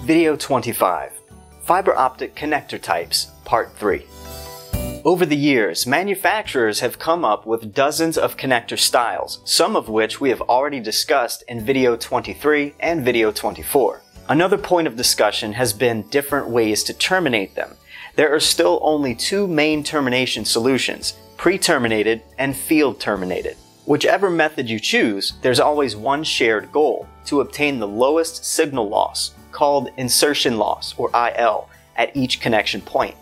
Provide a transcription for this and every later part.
Video 25, Fiber Optic Connector Types, Part 3. Over the years, manufacturers have come up with dozens of connector styles, some of which we have already discussed in Video 23 and Video 24. Another point of discussion has been different ways to terminate them. There are still only two main termination solutions, pre-terminated and field terminated. Whichever method you choose, there's always one shared goal, to obtain the lowest signal loss, called insertion loss, or IL, at each connection point.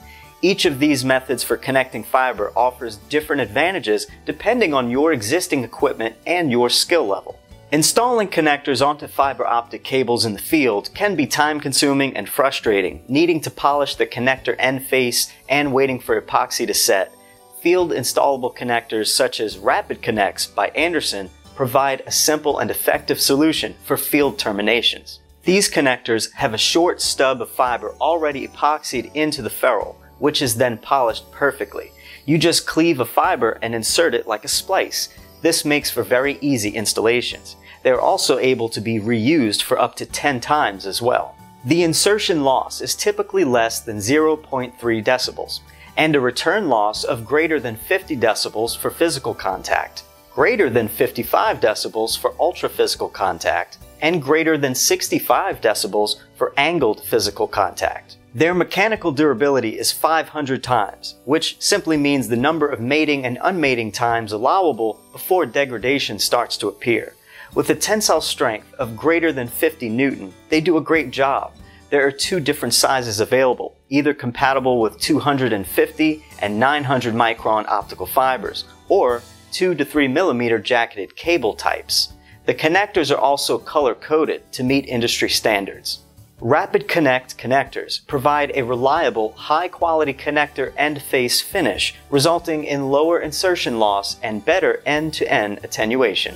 Each of these methods for connecting fiber offers different advantages depending on your existing equipment and your skill level. Installing connectors onto fiber optic cables in the field can be time-consuming and frustrating, needing to polish the connector end face and waiting for epoxy to set. Field installable connectors such as Rapid Connects by Anderson provide a simple and effective solution for field terminations. These connectors have a short stub of fiber already epoxied into the ferrule, which is then polished perfectly. You just cleave a fiber and insert it like a splice. This makes for very easy installations. They are also able to be reused for up to 10 times as well. The insertion loss is typically less than 0.3 decibels, and a return loss of greater than 50 decibels for physical contact, greater than 55 decibels for ultra-physical contact, and greater than 65 decibels for angled physical contact. Their mechanical durability is 500 times, which simply means the number of mating and unmating times allowable before degradation starts to appear. With a tensile strength of greater than 50 Newton, they do a great job. There are two different sizes available, either compatible with 250 and 900 micron optical fibers, or 2 to 3 millimeter jacketed cable types. The connectors are also color-coded to meet industry standards. Rapid Connect connectors provide a reliable, high-quality connector end face finish, resulting in lower insertion loss and better end-to-end attenuation.